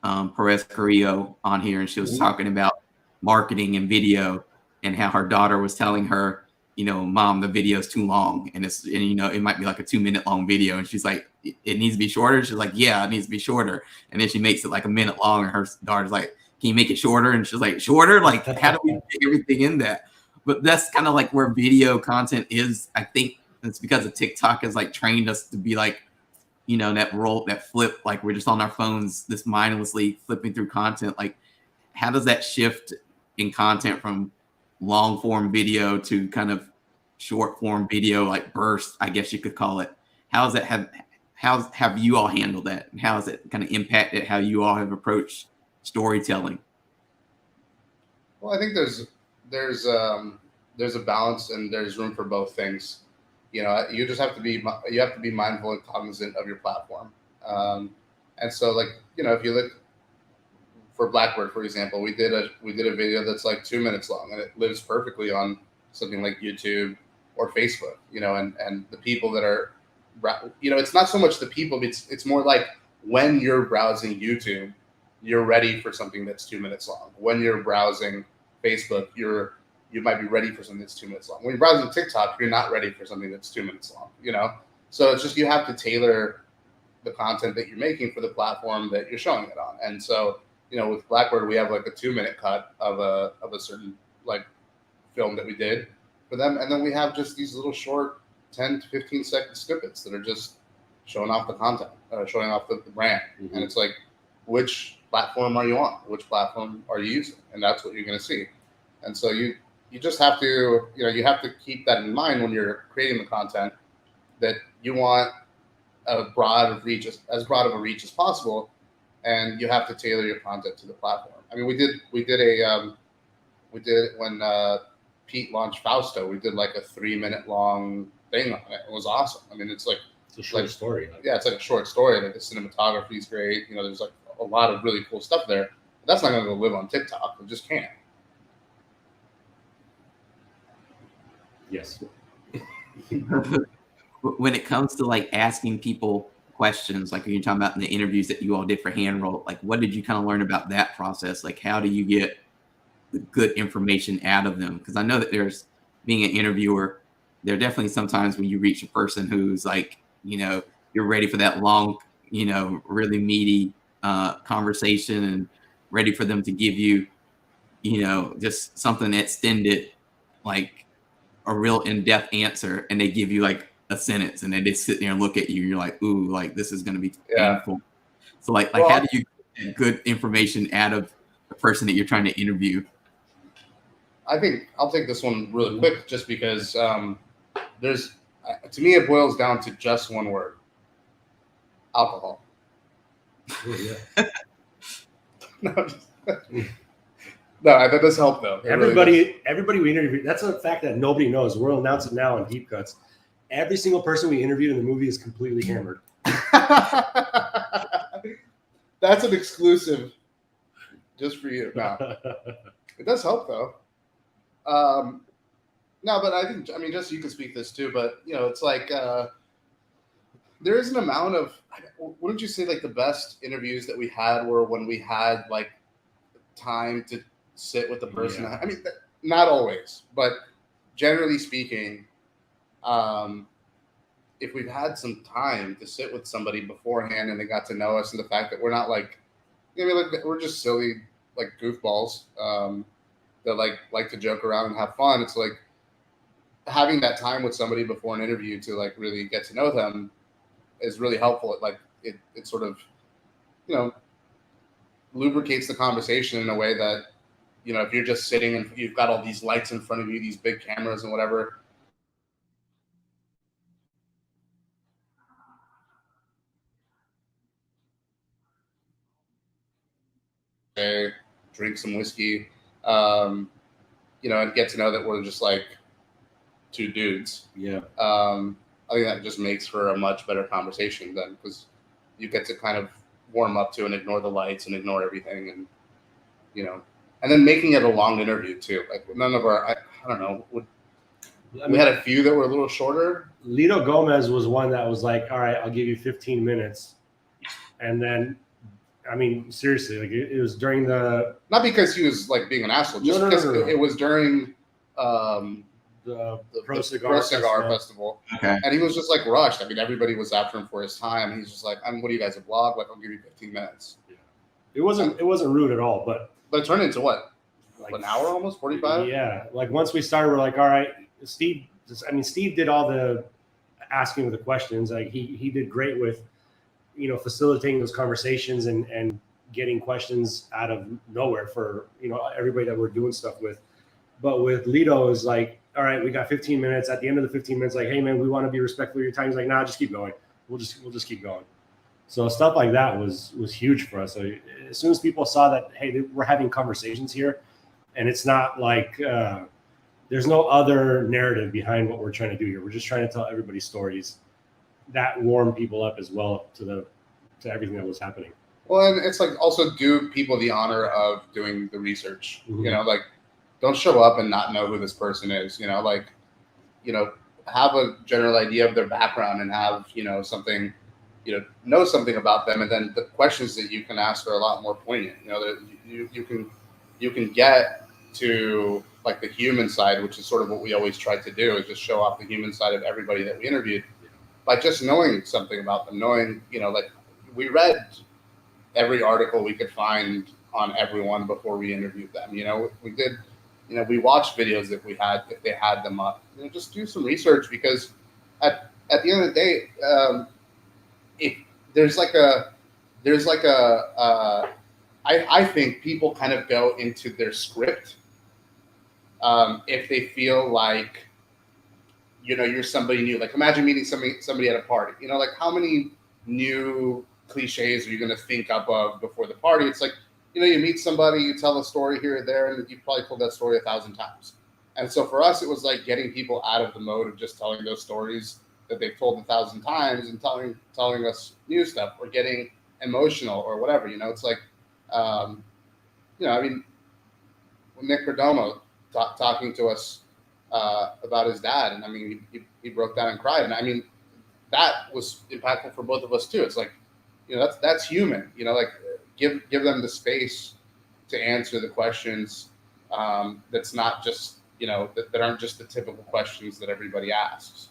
Perez Carrillo on here, and she was talking about marketing and video, and how her daughter was telling her, you know, Mom, the video's too long, and you know, it might be like a 2-minute long video, and she's like, it needs to be shorter. She's like, yeah, it needs to be shorter, and then she makes it like a minute long, and her daughter's like, can you make it shorter? And she's like, shorter? Like, how do we fit everything in that? But that's kind of like where video content is. I think it's because of TikTok has like trained us to be like, you know, that flip, like we're just on our phones, this mindlessly flipping through content. Like, how does that shift in content from long form video to kind of short form video, like burst, I guess you could call it? How have you all handled that, and how has it kind of impacted how you all have approached storytelling? Well, I think there's a balance, and there's room for both things. You know, you have to be mindful and cognizant of your platform. And so, like, you know, if you look for Blackbird, for example, we did a video that's like 2 minutes long, and it lives perfectly on something like YouTube or Facebook, you know, and the people that are, you know, it's not so much the people, it's more like when you're browsing YouTube, you're ready for something that's 2 minutes long. When you're browsing Facebook, you might be ready for something that's 2 minutes long. When you're browsing TikTok, you're not ready for something that's 2 minutes long, you know? So it's just, you have to tailor the content that you're making for the platform that you're showing it on. And so, you know, with Blackbird, we have like a 2-minute cut of a certain like film that we did for them. And then we have just these little short 10 to 15 second snippets that are just showing off the content, showing off the brand. And it's like, which platform are you on? Which platform are you using? And that's what you're going to see. And so you just have to, you know, you have to keep that in mind when you're creating the content, that you want as broad of a reach as possible, and you have to tailor your content to the platform. I mean, we did when Pete launched Fausto, we did like a 3-minute long thing on it. It was awesome. I mean, it's a short story. Yeah, it's like a short story. Like the cinematography is great. You know, there's like a lot of really cool stuff there. But that's not going to go live on TikTok. It just can't. Yes. When it comes to like asking people questions, like you're talking about in the interviews that you all did for Handroll, like what did you kind of learn about that process? Like, how do you get the good information out of them? Because I know that there's, being an interviewer, there are definitely sometimes when you reach a person who's like, you know, you're ready for that long, you know, really meaty conversation, and ready for them to give you, you know, just something extended, like a real in-depth answer, and they give you like a sentence, and then they sit there and look at you, and you're like, ooh, like this is going to be painful. So like how do you get good information out of the person that you're trying to interview? I think I'll take this one really quick, just because to me, it boils down to just one word: alcohol. No, that does help though. Everybody we interviewed, that's a fact that nobody knows. We'll announce it now on Deep Cuts. Every single person we interviewed in the movie is completely hammered. That's an exclusive just for you. No, it does help though. No, but I think, I mean, just you can speak this too, but you know, it's like there is an amount of, wouldn't you say like the best interviews that we had were when we had like time to sit with the person? Yeah. I mean, not always, but generally speaking, if we've had some time to sit with somebody beforehand and they got to know us, and the fact that we're not like, I mean, like, we're just silly like goofballs that like to joke around and have fun. It's like having that time with somebody before an interview to like really get to know them is really helpful. It sort of, you know, lubricates the conversation in a way that, you know, if you're just sitting and you've got all these lights in front of you, these big cameras and whatever. Drink some whiskey, you know, and get to know that we're just like two dudes. Yeah. I think that just makes for a much better conversation then, because you get to kind of warm up to and ignore the lights and ignore everything, and, you know, and then making it a long interview too. Like none of our, I don't know, we had a few that were a little shorter. Lito Gomez was one that was like, all right, I'll give you 15 minutes. And then, I mean, seriously, like it was during the... Not because he was like being an asshole, just because it was during the Pro Cigar Festival. Okay. And he was just like rushed. I mean, everybody was after him for his time. He's just like, what are you guys, a vlog? Like, I'll give you 15 minutes. Yeah. It wasn't rude at all, but it turned into what? Like an hour almost, 45? Yeah. Like once we started, we're like, all right, Steve did all the asking of the questions. Like he did great with, you know, facilitating those conversations and getting questions out of nowhere for, you know, everybody that we're doing stuff with. But with Lito, is like, all right, we got 15 minutes. At the end of the 15 minutes, like, hey man, we want to be respectful of your time. He's like, nah, just keep going. We'll just keep going. So stuff like that was huge for us. So as soon as people saw that, hey, we're having conversations here, and it's not like there's no other narrative behind what we're trying to do here. We're just trying to tell everybody stories. That warmed people up as well to everything that was happening. Well, and it's like also do people the honor of doing the research. Mm-hmm. You know, like don't show up and not know who this person is. You know, like, you know, have a general idea of their background and have, you know, something, you know something about them, and then the questions that you can ask are a lot more poignant. You know, that you can get to like the human side, which is sort of what we always try to do, is just show off the human side of everybody that we interviewed by just knowing something about them, knowing, you know, like we read every article we could find on everyone before we interviewed them. You know, we did, you know, we watched videos if they had them up. You know, just do some research, because at the end of the day, if I think people kind of go into their script if they feel like, you know, you're somebody new. Like imagine meeting somebody at a party. You know, like how many new cliches are you going to think up of before the party? It's like, you know, you meet somebody, you tell a story here or there, and you've probably told that story 1,000 times. And so for us, it was like getting people out of the mode of just telling those stories that they've told 1,000 times and telling us new stuff, or getting emotional or whatever. You know, it's like, you know, I mean, when Nick Perdomo talking to us about his dad, and I mean, he broke down and cried, and I mean, that was impactful for both of us too. It's like, you know, that's human. You know, like give them the space to answer the questions. That's not just, you know, that aren't just the typical questions that everybody asks.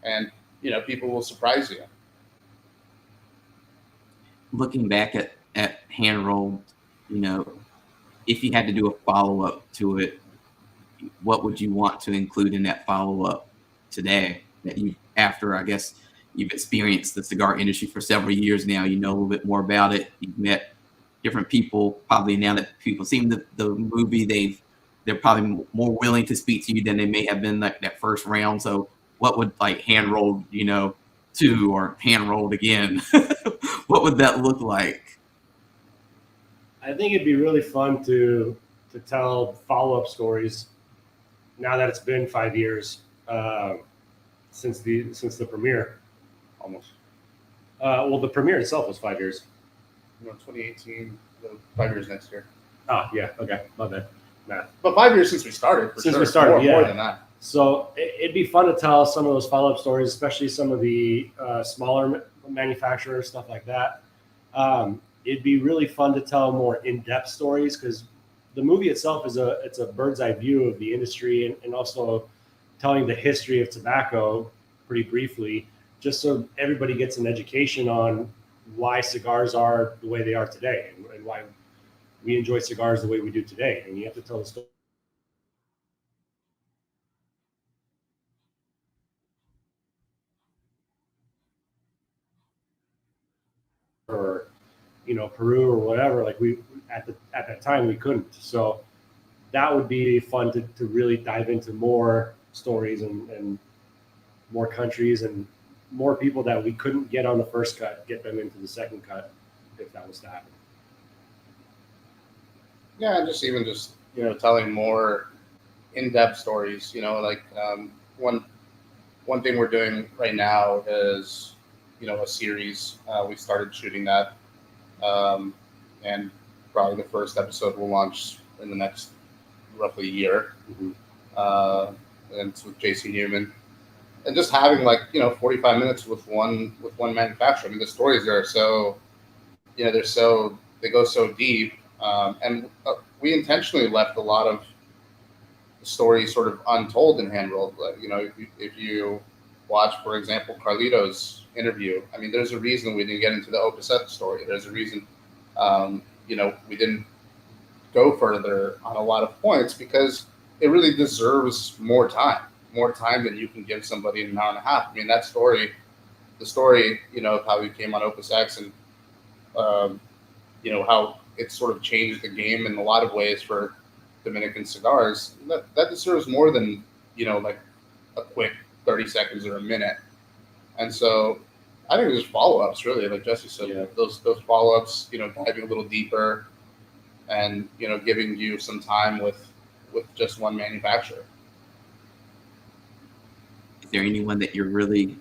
And, you know, people will surprise you. Looking back at hand rolled, you know, if you had to do a follow-up to it, what would you want to include in that follow-up today that you, after, I guess, you've experienced the cigar industry for several years now, you know a little bit more about it, you've met different people, probably now that people seen the movie, they're probably more willing to speak to you than they may have been like that first round. So what would like hand rolled, you know, 2 or hand rolled again, what would that look like? I think it'd be really fun to tell follow-up stories now that it's been 5 years since the premiere. Almost. Well, the premiere itself was 5 years. You know, 2018, 5 years next year. Oh, yeah. Okay. My bad. Math. But 5 years since we started. We started, more than that. So it'd be fun to tell some of those follow-up stories, especially some of the smaller manufacturers, stuff like that. It'd be really fun to tell more in-depth stories, because the movie itself it's a bird's eye view of the industry, and also telling the history of tobacco pretty briefly. just so everybody gets an education on why cigars are the way they are today, and why we enjoy cigars the way we do today. And you have to tell the story. Or, you know, Peru or whatever, like we at that time we couldn't. So that would be fun to really dive into more stories and more countries and more people that we couldn't get on the first cut, get them into the second cut if that was to happen. Yeah, and just you know, telling more in-depth stories. You know, like one thing we're doing right now is, you know, a series. We started shooting that, and probably the first episode will launch in the next roughly year. Mm-hmm. And it's with JC Newman, and just having, like, you know, 45 minutes with one manufacturer. I mean, the stories are so, you know, they go so deep, and we intentionally left a lot of stories sort of untold and hand-rolled. You know, if you watch, for example, Carlito's interview, I mean, there's a reason we didn't get into the Opus X story. There's a reason, you know, we didn't go further on a lot of points, because it really deserves more time than you can give somebody in an hour and a half. I mean, that story, the story, you know, of how he came on Opus X, and you know, how it sort of changed the game in a lot of ways for Dominican cigars, that deserves more than, you know, like a quick 30 seconds or a minute. And so I think there's follow-ups, really, like Jesse said. Yeah. Those follow-ups, you know, diving a little deeper, and, you know, giving you some time with just one manufacturer. Is there anyone that you're really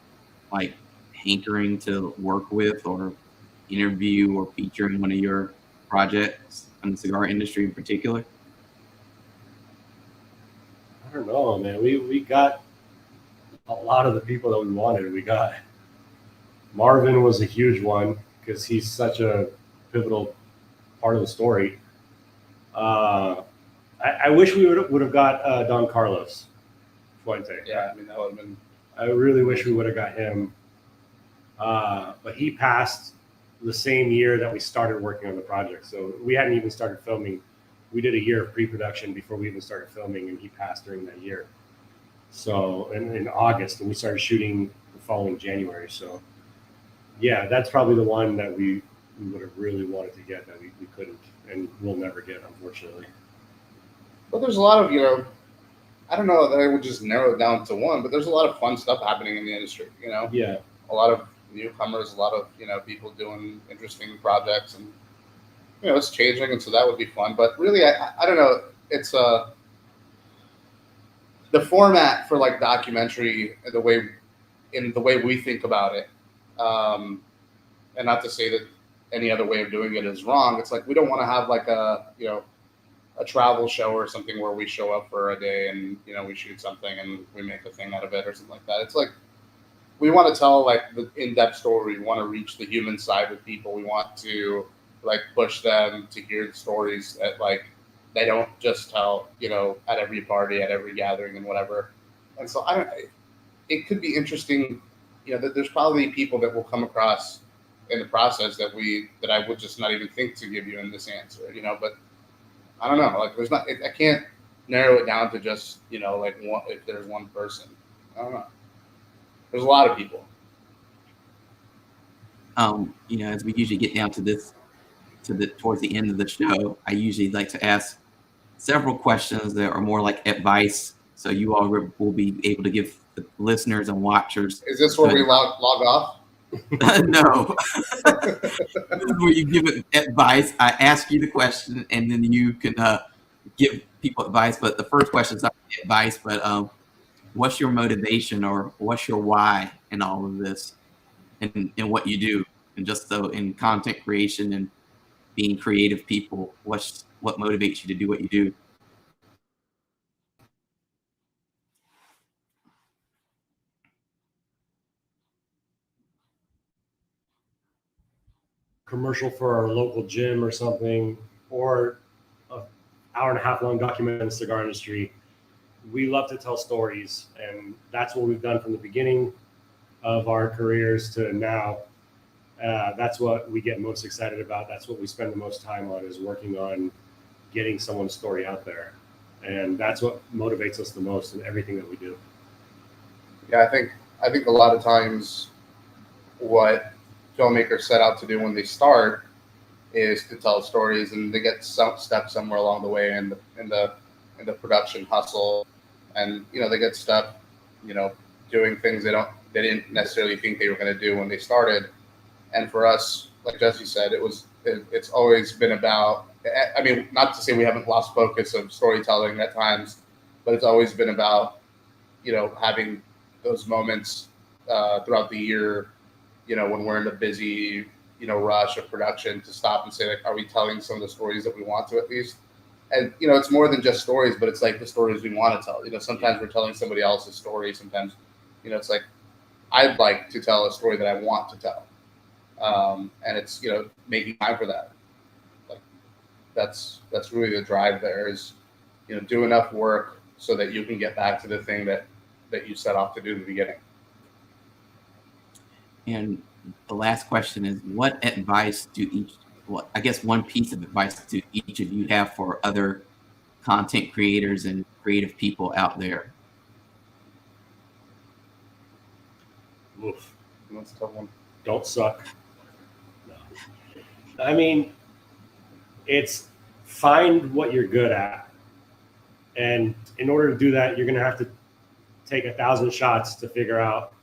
like hankering to work with or interview or feature in one of your projects in the cigar industry in particular? I don't know, man. We got a lot of the people that we wanted. We got Marvin was a huge one because he's such a pivotal part of the story. I wish we would have got Don Carlos Fuente. Yeah, I mean, that would have been. I really wish we would have got him. But he passed the same year that we started working on the project. So we hadn't even started filming. We did a year of pre-production before we even started filming, and he passed during that year. So in August, and we started shooting the following January. So yeah, that's probably the one that we would have really wanted to get that we couldn't, and we'll never get, unfortunately. But there's a lot of, you know, I don't know that I would just narrow it down to one, but there's a lot of fun stuff happening in the industry, you know? Yeah. A lot of newcomers, a lot of, you know, people doing interesting projects, and, you know, it's changing, and so that would be fun. But really, I don't know, it's the format for, like, documentary, the way we think about it, and not to say that any other way of doing it is wrong. It's like, we don't want to have like a, you know, a travel show or something where we show up for a day and, you know, we shoot something and we make a thing out of it or something like that. It's like, we want to tell, like, the in-depth story. We want to reach the human side with people. We want to, like, push them to hear the stories that, like, they don't just tell, you know, at every party, at every gathering, and whatever. And so it could be interesting, you know, that there's probably people that will come across in the process that I would just not even think to give you in this answer, you know. But I don't know, like, I can't narrow it down to just, you know, like, one, if there's one person. I don't know. There's a lot of people. You know, as we usually get down to towards the end of the show, I usually like to ask several questions that are more like advice, so you all will be able to give the listeners and watchers. Is this where we log off? No. This is where you give advice. I ask you the question, and then you can give people advice. But the first question is not advice, but what's your motivation, or what's your why in all of this, and what you do, and just so in content creation and being creative people, what motivates you to do what you do? Commercial for our local gym or something, or an hour and a half long documentary on the cigar industry. We love to tell stories, and that's what we've done from the beginning. of our careers to now, that's what we get most excited about. That's what we spend the most time on, is working on getting someone's story out there. And that's what motivates us the most in everything that we do. Yeah, I think a lot of times what filmmakers set out to do when they start is to tell stories, and they get stuck somewhere along the way in the production hustle, and they get stuck, doing things they didn't necessarily think they were going to do when they started. And for us, like Jesse said, it's always been about, I mean, not to say we haven't lost focus of storytelling at times, but it's always been about, having those moments throughout the year, when we're in the busy, rush of production, to stop and say, like, are we telling some of the stories that we want to at least? And, it's more than just stories, but it's like the stories we want to tell. Sometimes we're telling somebody else's story. Sometimes, it's like, I'd like to tell a story that I want to tell. And it's, making time for that. Like, that's really the drive there, is, do enough work so that you can get back to the thing that you set off to do in the beginning. And the last question is, what advice I guess one piece of advice do each of you have for other content creators and creative people out there? Oof. That's a tough one. Don't suck. No. I mean, it's find what you're good at. And in order to do that, you're going to have to take 1,000 shots to figure out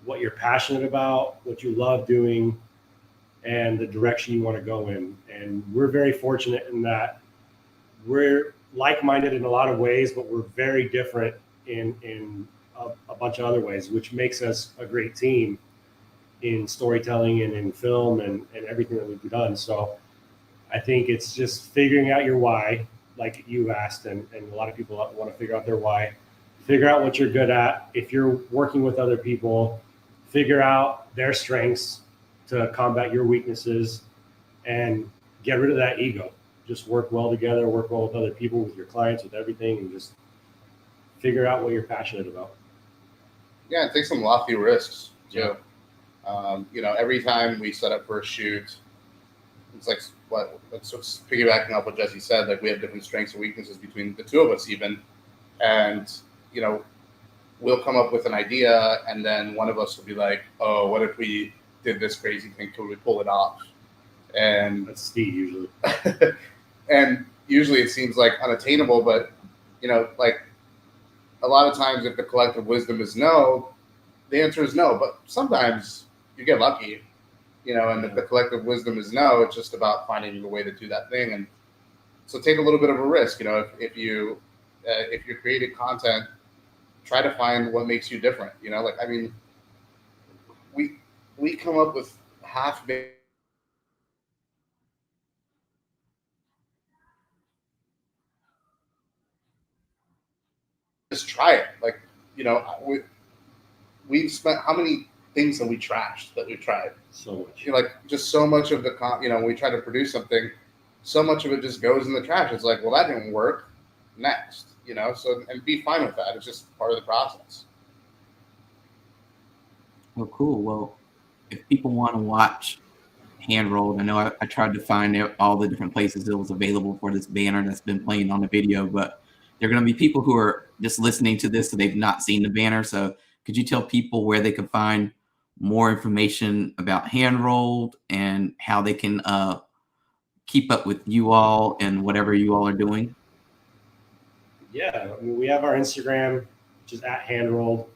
what you're passionate about, what you love doing, and the direction you want to go in. And we're very fortunate in that we're like-minded in a lot of ways, but we're very different in a bunch of other ways, which makes us a great team in storytelling and in film and everything that we've done. So I think it's just figuring out your why, like you asked, and a lot of people want to figure out their why. Figure out what you're good at. If you're working with other people, figure out their strengths to combat your weaknesses, and get rid of that ego. Just work well together, work well with other people, with your clients, with everything, and just figure out what you're passionate about. Yeah, and take some lofty risks too. Yeah. Every time we set up for a shoot, it's like that's piggybacking off what Jesse said. Like, we have different strengths and weaknesses between the two of us, even, and we'll come up with an idea, and then one of us will be like, "Oh, what if we did this crazy thing? Could we pull it off?" And That's Steve usually. and usually it seems like unattainable, but like, a lot of times, if the collective wisdom is no, the answer is no. But sometimes you get lucky, and if the collective wisdom is no, it's just about finding a way to do that thing. And so take a little bit of a risk. If you're creating content, try to find what makes you different. Like, I mean, we come up with half-baked. Just try it. Like, we've spent, how many things have we trashed that we've tried? So much. Like, just so much of the when we try to produce something, so much of it just goes in the trash. It's like, well, that didn't work. Next, so, and be fine with that. It's just part of the process. Well, cool. Well, if people want to watch Hand Rolled, I know I tried to find all the different places it was available for this banner that's been playing on the video, but there are going to be people who are just listening to this, so they've not seen the banner. So could you tell people where they can find more information about Hand Rolled and how they can keep up with you all and whatever you all are doing? Yeah, I mean, we have our Instagram, which is @handrolled.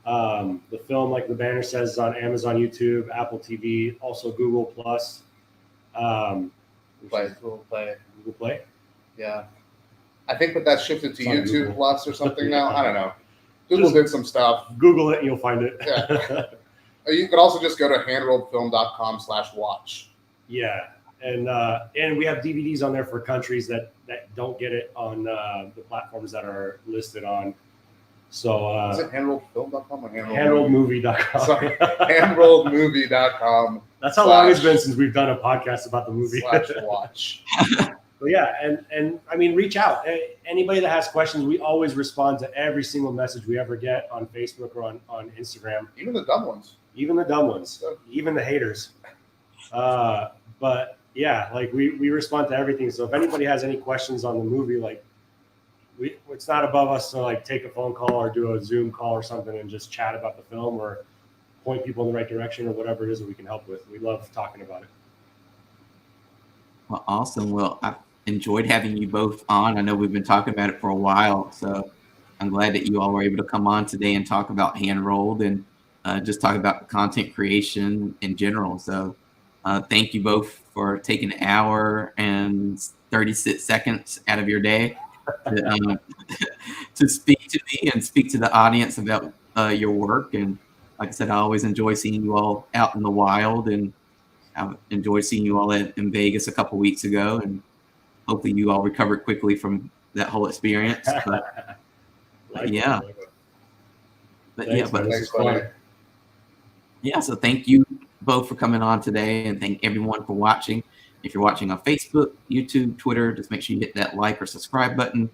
The film, like the banner says, is on Amazon, YouTube, Apple TV, also Google Plus. Google Play. Yeah. I think that shifted to YouTube Google Plus or something now. I don't know. Google did some stuff. Google it and you'll find it. Yeah. You could also just go to handrolledfilm.com/watch. Yeah. And we have DVDs on there for countries that don't get it on the platforms that are listed on. So is it handrolledfilm.com or handrolledmovie.com? Sorry, handrolledmovie.com. That's how long it's been since we've done a podcast about the movie. /watch. But yeah, and I mean, reach out. Anybody that has questions, we always respond to every single message we ever get on Facebook or on Instagram. Even the dumb ones. Even the dumb ones. Even the haters. But yeah, like we respond to everything. So if anybody has any questions on the movie, like it's not above us to like take a phone call or do a Zoom call or something and just chat about the film or point people in the right direction or whatever it is that we can help with. We love talking about it. Well, awesome. Well, I enjoyed having you both on. I know we've been talking about it for a while, so I'm glad that you all were able to come on today and talk about Hand Rolled and just talk about content creation in general. So thank you both for taking an hour and 36 seconds out of your day to speak to me and speak to the audience about your work. And like I said, I always enjoy seeing you all out in the wild, and I enjoyed seeing you all in Vegas a couple weeks ago, and hopefully you all recovered quickly from that whole experience. But yeah. Yeah, so thank you both for coming on today, and thank everyone for watching. If you're watching on Facebook, YouTube, Twitter, just make sure you hit that like or subscribe button.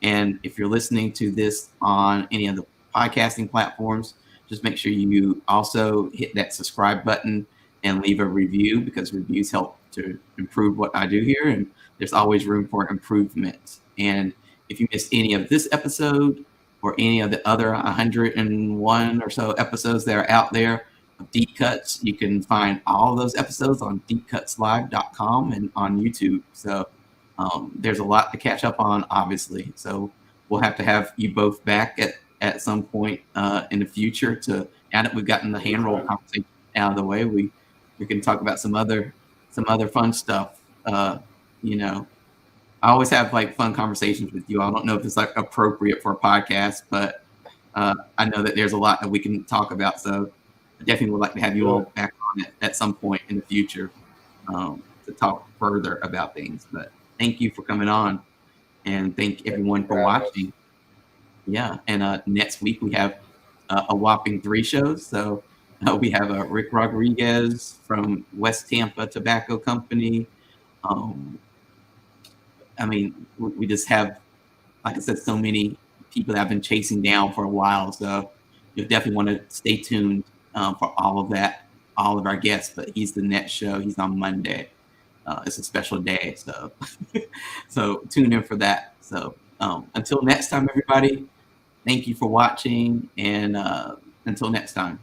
And if you're listening to this on any of the podcasting platforms, just make sure you also hit that subscribe button and leave a review, because reviews help to improve what I do here, and there's always room for improvement. And if you missed any of this episode or any of the other 101 or so episodes that are out there of Deep Cuts, you can find all those episodes on deepcutslive.com and on YouTube. So there's a lot to catch up on, obviously. So we'll have to have you both back at some point in the future. To now that we've gotten the hand roll conversation out of the way, we can talk about some other fun stuff. You know, I always have like fun conversations with you. I don't know if it's like appropriate for a podcast, but I know that there's a lot that we can talk about. So I definitely would like to have you all back on it at some point in the future to talk further about things. But thank you for coming on, and thank everyone for watching. Yeah, and next week we have a whopping 3 shows. So we have Rick Rodriguez from West Tampa Tobacco Company. I mean, we just have, like I said, so many people that I've been chasing down for a while. So you'll definitely want to stay tuned for all of that, all of our guests. But he's the next show. He's on Monday. It's a special day. So, so tune in for that. So until next time, everybody, thank you for watching. And until next time.